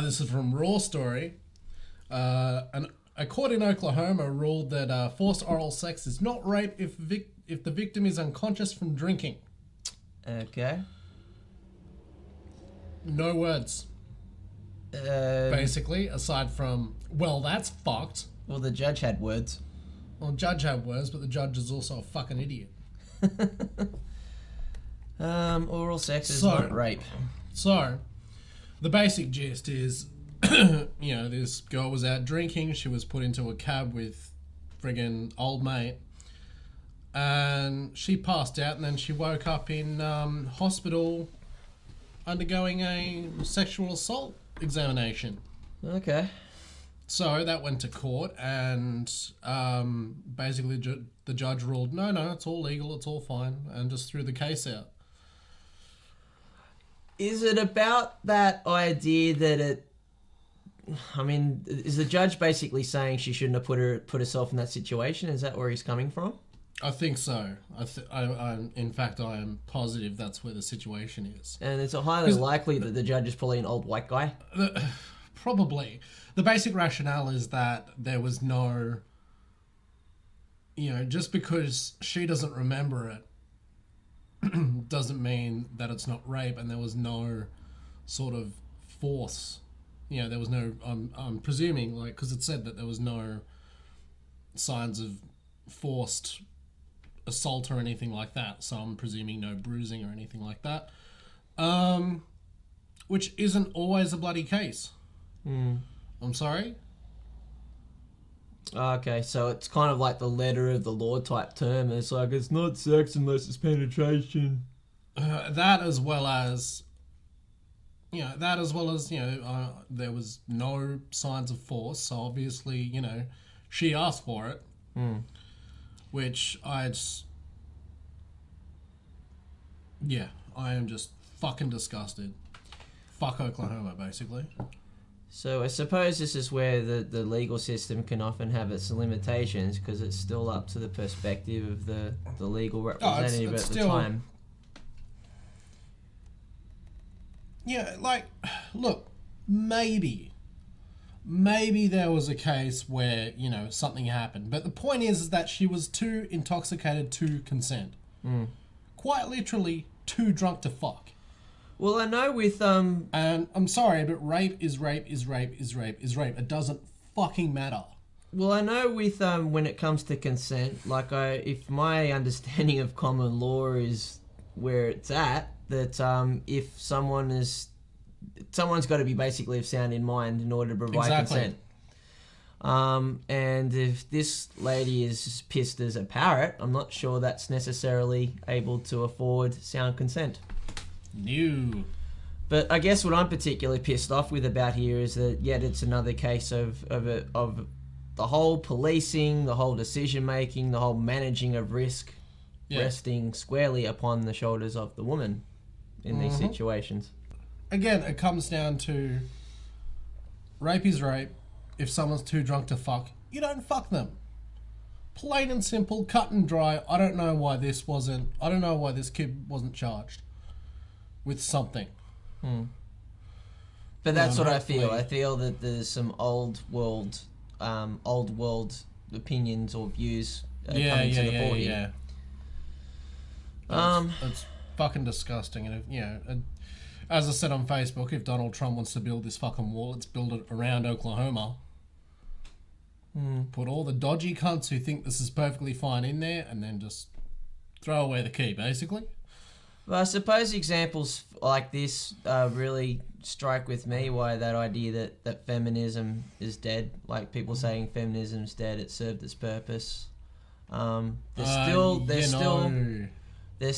this is from Raw Story. A court in Oklahoma ruled that forced oral sex is not rape if the victim is unconscious from drinking. Okay. No words. Basically, aside from, well, that's fucked. Well, the judge had words. Well, the judge had words, but the judge is also a fucking idiot. Oral sex is not rape. So, the basic gist is, this girl was out drinking. She was put into a cab with friggin' old mate. And she passed out, and then she woke up in hospital undergoing a sexual assault examination. Okay. So that went to court, and basically the judge ruled, no, it's all legal, it's all fine, and just threw the case out. Is it about that idea that is the judge basically saying she shouldn't have put herself in that situation? Is that where he's coming from? I think so. In fact, I am positive that's where the situation is. And it's highly likely that the judge is probably an old white guy. Probably. The basic rationale is that there was no, just because she doesn't remember it doesn't mean that it's not rape, and there was no sort of force. There was no, I'm presuming, because it said that there was no signs of forced assault or anything like that, so I'm presuming no bruising or anything like that, which isn't always a bloody case. I'm sorry? Okay, so it's kind of like the letter of the law type term. It's like, it's not sex unless it's penetration. That as well as there was no signs of force, so obviously, she asked for it. Which I am just fucking disgusted. Fuck Oklahoma, basically. So I suppose this is where the legal system can often have its limitations, because it's still up to the perspective of the legal representative it's at still, the time. Yeah, look, maybe there was a case where, something happened. But the point is that she was too intoxicated to consent. Quite literally, too drunk to fuck. Well, I know with... And I'm sorry, but rape is rape is rape is rape is rape. It doesn't fucking matter. Well, I know with when it comes to consent, if my understanding of common law is where it's at, that if someone's got to be basically of sound in mind in order to provide consent. And if this lady is pissed as a parrot, I'm not sure that's necessarily able to afford sound consent. No. But I guess what I'm particularly pissed off with about here is that yet it's another case of the whole policing, the whole decision making, the whole managing of risk resting squarely upon the shoulders of the woman in these situations. Again, it comes down to rape is rape. If someone's too drunk to fuck, you don't fuck them. Plain and simple, cut and dry. I don't know why this kid wasn't charged with something. But that's what I feel. I feel that there's some old world opinions or views coming to the fore here. It's fucking disgusting. And as I said on Facebook, if Donald Trump wants to build this fucking wall, let's build it around Oklahoma. Put all the dodgy cunts who think this is perfectly fine in there, and then just throw away the key, basically. Well, I suppose examples like this really strike with me why that idea that feminism is dead. Like people saying feminism's dead, it served its purpose. There's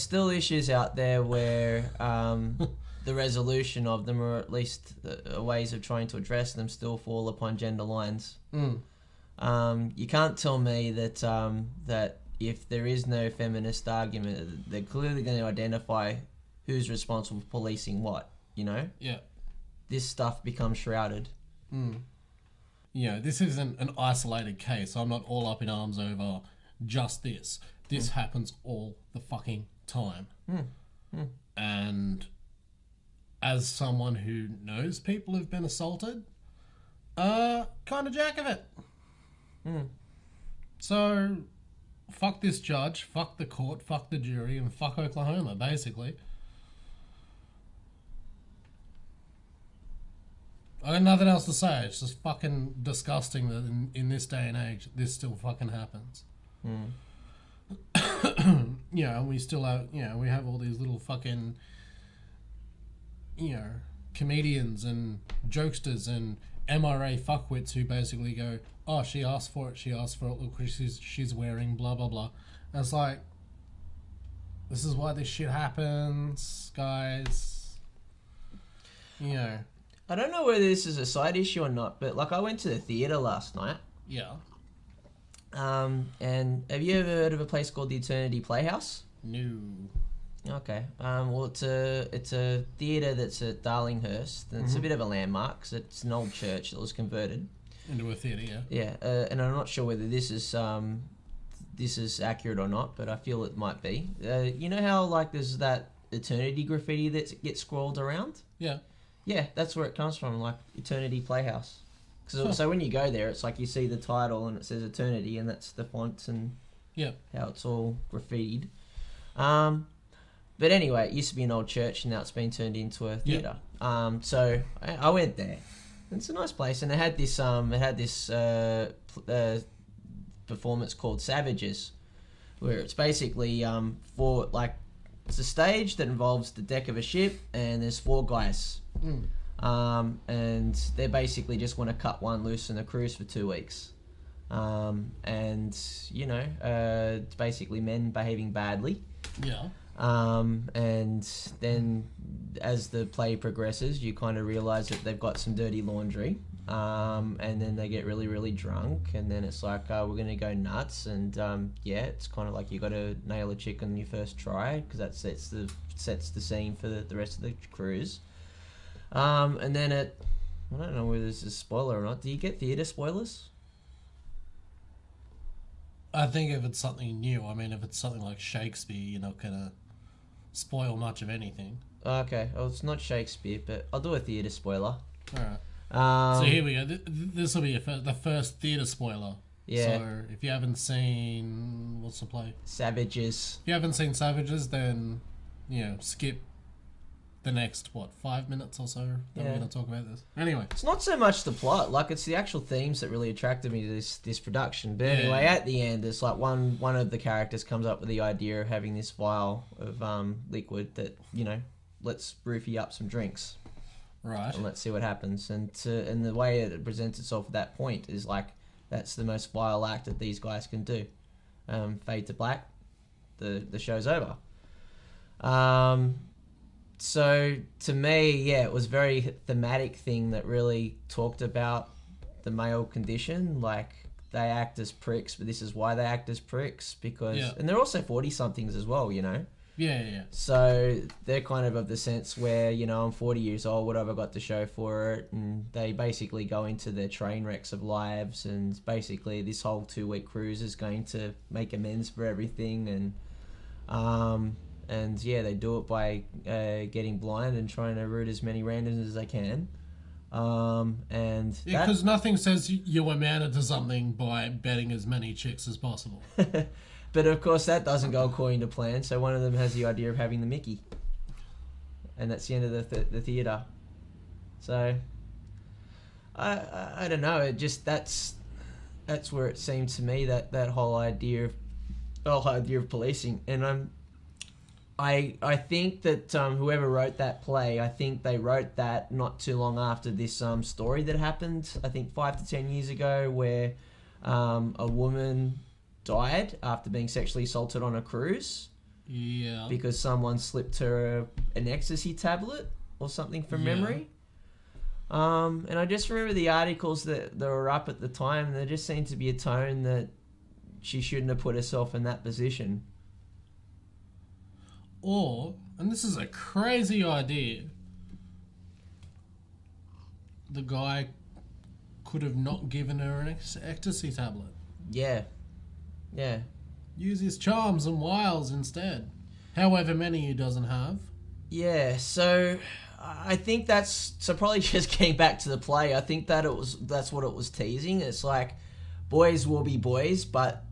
still issues out there where the resolution of them, or at least ways of trying to address them, still fall upon gender lines. You can't tell me that if there is no feminist argument, they're clearly going to identify who's responsible for policing what, Yeah. This stuff becomes shrouded. This isn't an isolated case. I'm not all up in arms over just this. This happens all the fucking time. And as someone who knows people who've been assaulted, kind of jack of it. So, fuck this judge, fuck the court, fuck the jury, and fuck Oklahoma, basically. I got nothing else to say. It's just fucking disgusting that in this day and age, this still fucking happens. And we still have, we have all these little fucking, comedians and jokesters and MRA fuckwits who basically go, oh, she asked for it, look what she's wearing, blah, blah, blah. And it's like, this is why this shit happens, guys. I don't know whether this is a side issue or not, but like I went to the theatre last night. Yeah. And have you ever heard of a place called the Eternity Playhouse? No. Okay. Well, it's a theatre that's at Darlinghurst, and it's a bit of a landmark 'cause it's an old church that was converted into a theatre. Yeah. Yeah, and I'm not sure whether this is accurate or not, but I feel it might be. You know how like there's that eternity graffiti that gets scrawled around? Yeah. Yeah, that's where it comes from, like Eternity Playhouse. So when you go there, it's like you see the title and it says Eternity, and that's the fonts and how it's all graffitied. But anyway, it used to be an old church, and now it's been turned into a theatre. So I went there. It's a nice place, and it had this performance called Savages, where it's basically for like it's a stage that involves the deck of a ship, and there's 4 guys. And they basically just want to cut one loose on a cruise for 2 weeks. And it's basically men behaving badly. Yeah. And then as the play progresses, you kind of realize that they've got some dirty laundry. And then they get really, really drunk, and then it's like, we're going to go nuts. And it's kind of like you got to nail a chick on your first try, because that sets the scene for the rest of the cruise. And then I don't know whether this is a spoiler or not. Do you get theatre spoilers? I think if it's something new, if it's something like Shakespeare, you're not going to spoil much of anything. Okay, well, it's not Shakespeare, but I'll do a theatre spoiler. Alright. So here we go. This will be the first theatre spoiler. Yeah. So if you haven't seen... What's the play? Savages. If you haven't seen Savages, then, skip the next 5 minutes or so that we're going to talk about this. Anyway, it's not so much the plot, like it's the actual themes that really attracted me to this production. But anyway, at the end, it's like one of the characters comes up with the idea of having this vial of liquid that let's roofie up some drinks, right? And let's see what happens. And the way it presents itself at that point is like that's the most vile act that these guys can do. Fade to black, the show's over. So to me, it was a very thematic thing that really talked about the male condition. Like they act as pricks, but this is why they act as pricks and they're also 40-somethings as well, Yeah. So they're kind of the sense where, I'm 40 years old, what have I got to show for it? And they basically go into their train wrecks of lives, and basically this whole 2-week cruise is going to make amends for everything. And they do it by getting blind and trying to root as many randoms as they can. Because nothing says you amount to something by betting as many chicks as possible. But of course that doesn't go according to plan. So one of them has the idea of having the Mickey, and that's the end of the theatre. So I don't know. It just that's where it seemed to me that whole idea of policing. And I think that whoever wrote that play, I think they wrote that not too long after this story that happened, I think 5 to 10 years ago, where a woman died after being sexually assaulted on a cruise. Yeah. Because someone slipped her an ecstasy tablet or something from memory. And I just remember the articles that were up at the time. There just seemed to be a tone that she shouldn't have put herself in that position. Or, and this is a crazy idea, the guy could have not given her an ecstasy tablet. Yeah. Use his charms and wiles instead. However many he doesn't have. Yeah, so I think that's so. Probably just getting back to the play. I think that's what it was teasing. It's like boys will be boys, but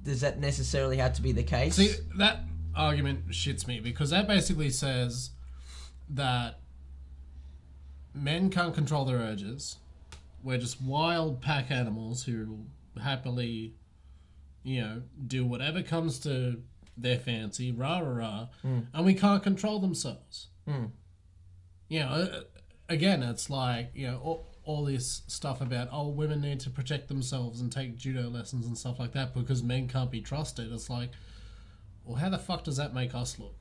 does that necessarily have to be the case? See, that argument shits me because that basically says that men can't control their urges. We're just wild pack animals who happily, do whatever comes to their fancy, rah rah rah, and we can't control themselves. Again, it's like all this stuff about women need to protect themselves and take judo lessons and stuff like that because men can't be trusted. It's like, well, how the fuck does that make us look?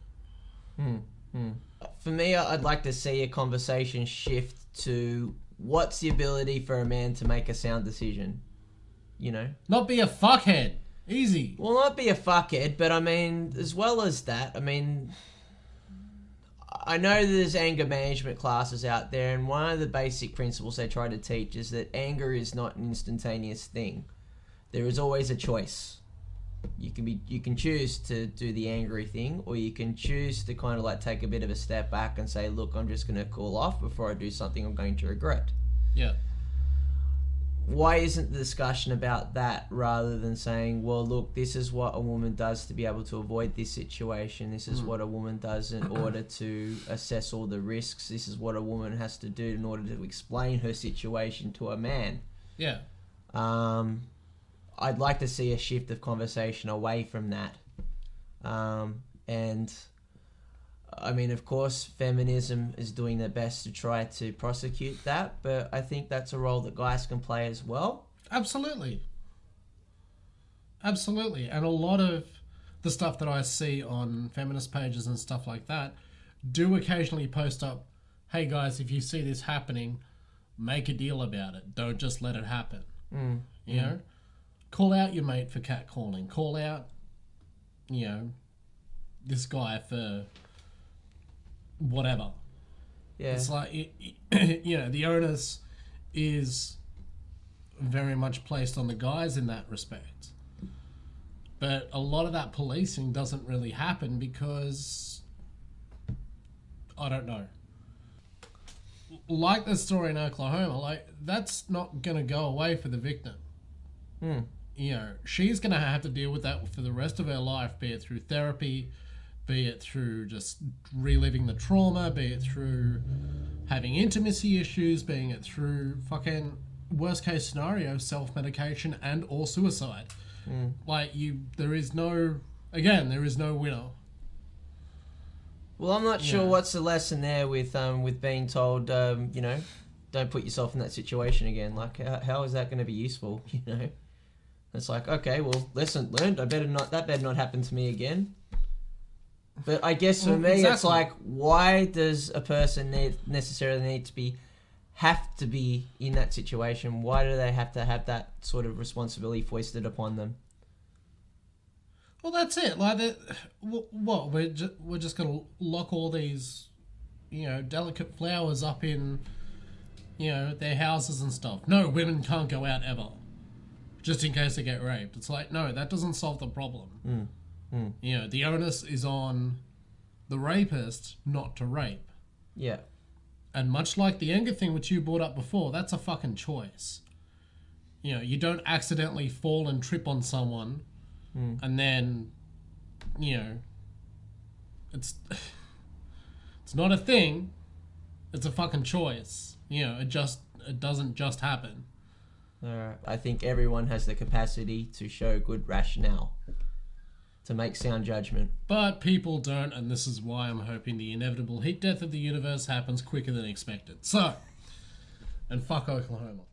For me, I'd like to see a conversation shift to what's the ability for a man to make a sound decision, Not be a fuckhead. Easy. Well, not be a fuckhead, but I mean, as well as that, I mean, I know there's anger management classes out there, and one of the basic principles they try to teach is that anger is not an instantaneous thing. There is always a choice. You can choose to do the angry thing, or you can choose to kind of like take a bit of a step back and say, look, I'm just going to cool off before I do something I'm going to regret. Yeah. Why isn't the discussion about that rather than saying, well, look, this is what a woman does to be able to avoid this situation. This is what a woman does in order to assess all the risks. This is what a woman has to do in order to explain her situation to a man. Yeah. I'd like to see a shift of conversation away from that. And I mean, of course, feminism is doing their best to try to prosecute that, but I think that's a role that guys can play as well. Absolutely. Absolutely. And a lot of the stuff that I see on feminist pages and stuff like that do occasionally post up, hey guys, if you see this happening, make a deal about it. Don't just let it happen. You know? Call out your mate for catcalling. Call out, this guy for whatever. Yeah. It's like, the onus is very much placed on the guys in that respect. But a lot of that policing doesn't really happen because, I don't know. Like the story in Oklahoma, that's not going to go away for the victim. She's going to have to deal with that for the rest of her life, be it through therapy, be it through just reliving the trauma, be it through having intimacy issues, being it through fucking worst case scenario, self-medication and or suicide. There is no winner. Well, I'm not sure what's the lesson there with being told, don't put yourself in that situation again. Like, how is that going to be useful, It's like, okay, well, lesson learned. That better not happen to me again. But I guess for me, It's like, why does a person necessarily have to be in that situation? Why do they have to have that sort of responsibility foisted upon them? Well, that's it. What we're just gonna lock all these, delicate flowers up in, their houses and stuff. No, women can't go out ever, just in case they get raped. It's like, no, that doesn't solve the problem. The onus is on the rapist not to rape. Yeah. And much like the anger thing, which you brought up before, that's a fucking choice. You don't accidentally fall and trip on someone and then, it's not a thing. It's a fucking choice. It doesn't just happen. I think everyone has the capacity to show good rationale, to make sound judgment. But people don't, and this is why I'm hoping the inevitable heat death of the universe happens quicker than expected. So, and fuck Oklahoma.